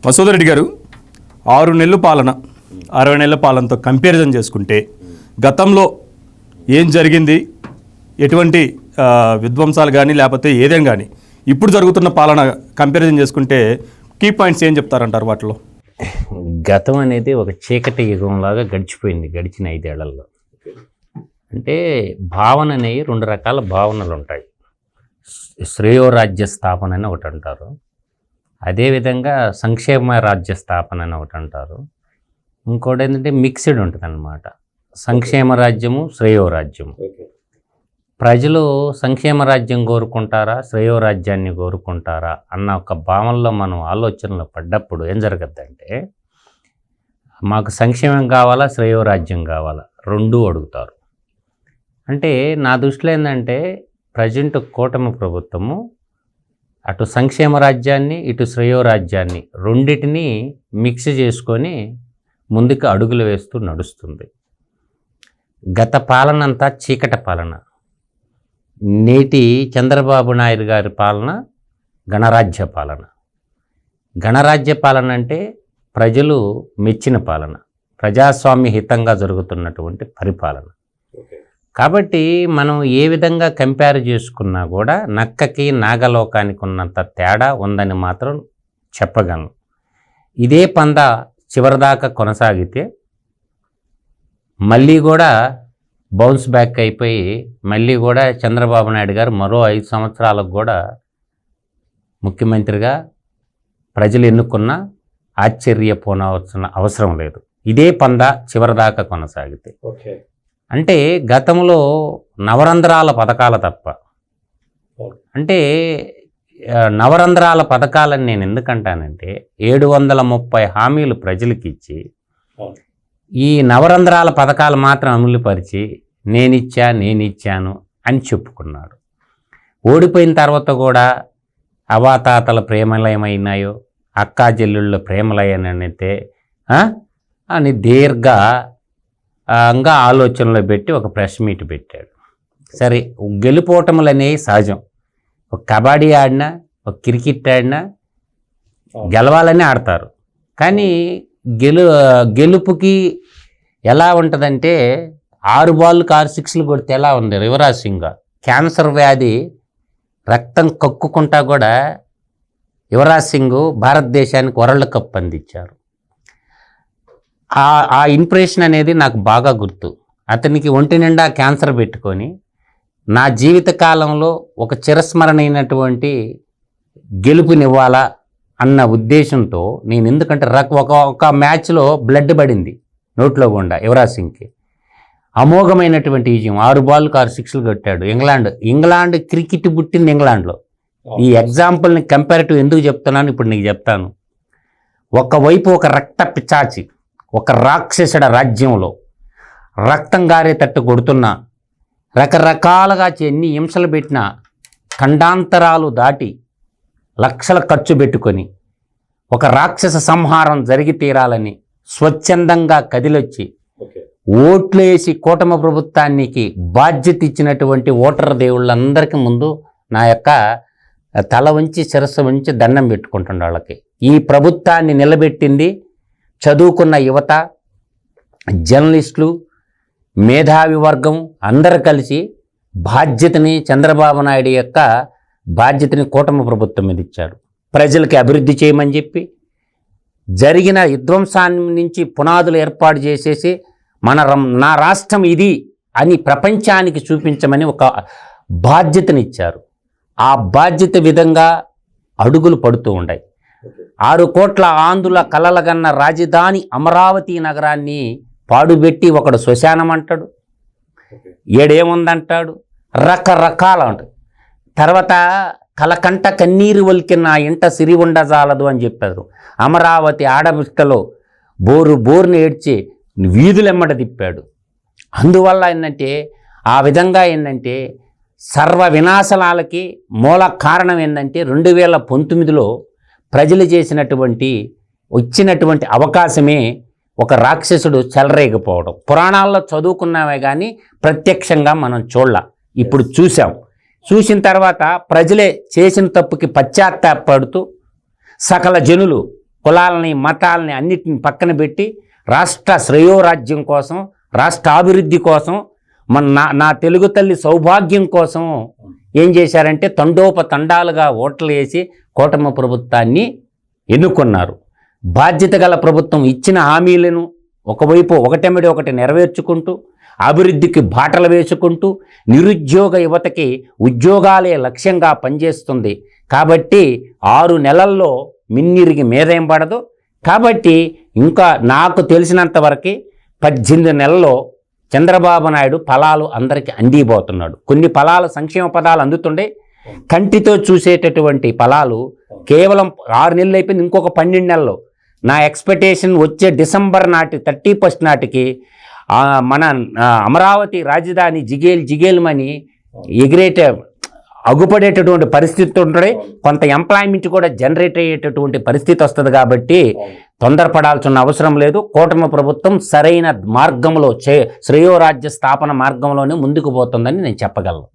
మసూద్ రెడ్డి గారు 6 నెలల పాలన 60 నెలల పాలనతో కంపారిజన్ చేసుకుంటే గతంలో ఏం జరిగింది, ఎటువంటి విధ్వంసాలు కానీ లేకపోతే ఏదేం కానీ ఇప్పుడు జరుగుతున్న పాలన కంపారిజన్ చేసుకుంటే కీ పాయింట్స్ ఏం చెప్తారంటారు వాటిలో? గతం అనేది ఒక చీకటి యుగంలాగా గడిచిపోయింది గడిచిన 5 ఏళ్లలో. అంటే భావన అనేవి 2 రకాల భావనలు ఉంటాయి. శ్రేయోరాజ్య స్థాపన అని ఒకటి అంటారు, అదేవిధంగా సంక్షేమ రాజ్య స్థాపన అని ఒకటి అంటారు, ఇంకోటి ఏంటంటే మిక్స్డ్ ఉంటుంది అన్నమాట. సంక్షేమ రాజ్యము, శ్రేయోరాజ్యము. ప్రజలు సంక్షేమ రాజ్యం కోరుకుంటారా, శ్రేయోరాజ్యాన్ని కోరుకుంటారా అన్న ఒక భావనలో మనం ఆలోచనలో పడ్డప్పుడు ఏం జరగద్దంటే, మాకు సంక్షేమం కావాలా, శ్రేయోరాజ్యం కావాలా, రెండూ అడుగుతారు. అంటే నా దృష్టిలో ఏంటంటే ప్రజెంట్ కూటమి ప్రభుత్వము అటు సంక్షేమ రాజ్యాన్ని ఇటు శ్రేయోరాజ్యాన్ని రెండిటిని మిక్స్ చేసుకొని ముందుకు అడుగులు వేస్తూ నడుస్తుంది. గత పాలన అంతా చీకట పాలన, నేటి చంద్రబాబు నాయుడు గారి పాలన గణరాజ్య పాలన. గణరాజ్య పాలన అంటే ప్రజలు మెచ్చిన పాలన, ప్రజాస్వామ్య హితంగా జరుగుతున్నటువంటి పరిపాలన. కాబట్టి మనం ఏ విధంగా కంపేర్ చేసుకున్నా కూడా నక్కకి నాగలోకానికి ఉన్నంత తేడా ఉందని మాత్రం చెప్పగలను. ఇదే పంద చివరిదాకా కొనసాగితే మళ్ళీ కూడా బౌన్స్ బ్యాక్ అయిపోయి మళ్ళీ కూడా చంద్రబాబు నాయుడు గారు మరో 5 సంవత్సరాలకు కూడా ముఖ్యమంత్రిగా ప్రజలు ఎన్నుకున్న ఆశ్చర్యపోనవలసిన అవసరం లేదు. ఇదే పంద చివరిదాకా కొనసాగితే. అంటే గతంలో నవరంధ్రాల పథకాలు తప్ప, అంటే నవరంధ్రాల పథకాలని నేను ఎందుకంటానంటే 730 హామీలు ప్రజలకి ఇచ్చి ఈ నవరంధ్రాల పథకాలు మాత్రం అమలుపరిచి నేనిచ్చాను అని చెప్పుకున్నాడు. ఓడిపోయిన తర్వాత కూడా అవాతాతల ప్రేమలయమైనాయో అక్కా చెల్లెళ్ళ ప్రేమలయనైతే అని దీర్ఘంగా ఆలోచనలో పెట్టి ఒక ప్రెస్ మీట్ పెట్టాడు. సరే, గెలుపోటములు అనేవి సహజం. ఒక కబడ్డీ ఆడినా, ఒక క్రికెట్ ఆడినా గెలవాలని ఆడతారు. కానీ గెలుపుకి ఎలా ఉంటుందంటే 6 బాళ్ళకి 6 సిక్స్లు కొడితే ఎలా ఉంది? యువరాజ్ సింగ్ క్యాన్సర్ వ్యాధి రక్తం కక్కుకుంటా కూడా యువరాజ్ సింగ్ భారతదేశానికి వరల్డ్ కప్ అందించారు. ఆ ఇంప్రెషన్ అనేది నాకు బాగా గుర్తు. అతనికి ఒంటి నిండా క్యాన్సర్ పెట్టుకొని నా జీవిత కాలంలో ఒక చిరస్మరణైనటువంటి గెలుపునివ్వాలా అన్న ఉద్దేశంతో నేను, ఎందుకంటే ఒక మ్యాచ్లో బ్లడ్ పడింది నోట్లో గుండా యువరాజ్ సింగ్కి. అమోఘమైనటువంటి విజయం, 6 బాళ్ళకి 6 సిక్స్లు కొట్టాడు. ఇంగ్లాండ్ క్రికెట్ పుట్టింది ఇంగ్లాండ్లో. ఈ ఎగ్జాంపుల్ని కంపారిటివ్ ఎందుకు చెప్తున్నాను ఇప్పుడు నీకు చెప్తాను. ఒకవైపు ఒక రక్త పిచాచి, ఒక రాక్షసుడ రాజ్యంలో రక్తం గారేటట్టు కొడుతున్నా, రకరకాలుగా ఎన్ని హింసలు పెట్టినా ఖండాంతరాలు దాటి లక్షల ఖర్చు పెట్టుకొని ఒక రాక్షస సంహారం జరిగి తీరాలని స్వచ్ఛందంగా కదిలొచ్చి ఓట్లు వేసి కూటమి ప్రభుత్వానికి బాధ్యత ఇచ్చినటువంటి ఓటర్ దేవుళ్ళందరికీ ముందు నా యొక్క తల వంచి శిరస్సు వంచి దండం పెట్టుకుంటుండే వాళ్ళకి. ఈ ప్రభుత్వాన్ని నిలబెట్టింది చదువుకున్న యువత, జర్నలిస్టులు, మేధావి వర్గం అందరూ కలిసి బాధ్యతని, చంద్రబాబు నాయుడు యొక్క బాధ్యతని కూటమి ప్రభుత్వం మీద ఇచ్చాడు. ప్రజలకి అభివృద్ధి చేయమని చెప్పి జరిగిన విధ్వంసాన్ని నుంచి పునాదులు ఏర్పాటు చేసేసి నా రాష్ట్రం ఇది అని ప్రపంచానికి చూపించమని ఒక బాధ్యతని ఇచ్చారు. ఆ బాధ్యత విధంగా అడుగులు పడుతూ ఉన్నాయి. 6 కోట్ల ఆంధ్రుల కలలగన్న రాజధాని అమరావతి నగరాన్ని పాడుబెట్టి ఒకడు శ్మశానం అంటాడు, ఏడేముందంటాడు, రకరకాల ఉంటుంది. తర్వాత కలకంట కన్నీరు ఒలికిన ఇంట సిరి ఉండజాలదు అని చెప్పారు. అమరావతి ఆడబిడ్డలో బోరుని ఏడ్చి వీధులెమ్మట తిప్పాడు. అందువల్ల ఏంటంటే ఆ విధంగా ఏంటంటే సర్వ వినాశనాలకి మూల కారణం ఏంటంటే 2019లో ప్రజలు ఇచ్చినటువంటి అవకాశమే ఒక రాక్షసుడు చెలరేగిపోవడం. పురాణాల్లో చదువుకున్నామే కానీ ప్రత్యక్షంగా మనం చూడలా. ఇప్పుడు చూసిన తర్వాత ప్రజలే చేసిన తప్పుకి పశ్చాత్తాపడుతూ సకల జనులు కులాలని మతాలని అన్నిటిని పక్కన పెట్టి రాష్ట్ర శ్రేయోరాజ్యం కోసం, రాష్ట్ర అభివృద్ధి కోసం, నా తెలుగు తల్లి సౌభాగ్యం కోసం ఏం చేశారంటే తండోపతండాలుగా ఓట్లు వేసి కూటమి ప్రభుత్వాన్ని ఎన్నుకున్నారు. బాధ్యత గల ప్రభుత్వం ఇచ్చిన హామీలను ఒకవైపు ఒకటెమిడి ఒకటి నెరవేర్చుకుంటూ, అభివృద్ధికి బాటలు వేసుకుంటూ, నిరుద్యోగ యువతకి ఉద్యోగాలే లక్ష్యంగా పనిచేస్తుంది. కాబట్టి 6 నెలల్లో మిన్నిరిగి మీదేం పడదు. కాబట్టి ఇంకా నాకు తెలిసినంత వరకు 18 నెలల్లో చంద్రబాబు నాయుడు ఫలాలు అందరికీ అందిపోతున్నాడు. కొన్ని ఫలాలు సంక్షేమ పదాలు అందుతుండే, కంటితో చూసేటటువంటి ఫలాలు కేవలం 6 నెలలు అయిపోయింది. ఇంకొక 12 నెలలు నా ఎక్స్పెక్టేషన్ వచ్చే డిసెంబర్ నాటి 31 నాటికి మన అమరావతి రాజధాని జిగేల్మని ఎగిరేట అగుపడేటటువంటి పరిస్థితి ఉంటుంది. కొంత ఎంప్లాయ్మెంట్ కూడా జనరేట్ అయ్యేటటువంటి పరిస్థితి వస్తుంది. కాబట్టి తొందరపడాల్సిన అవసరం లేదు. కూటమి ప్రభుత్వం సరైన మార్గంలో శ్రేయోరాజ్య స్థాపన మార్గంలోనే ముందుకు పోతుందని నేను చెప్పగలను.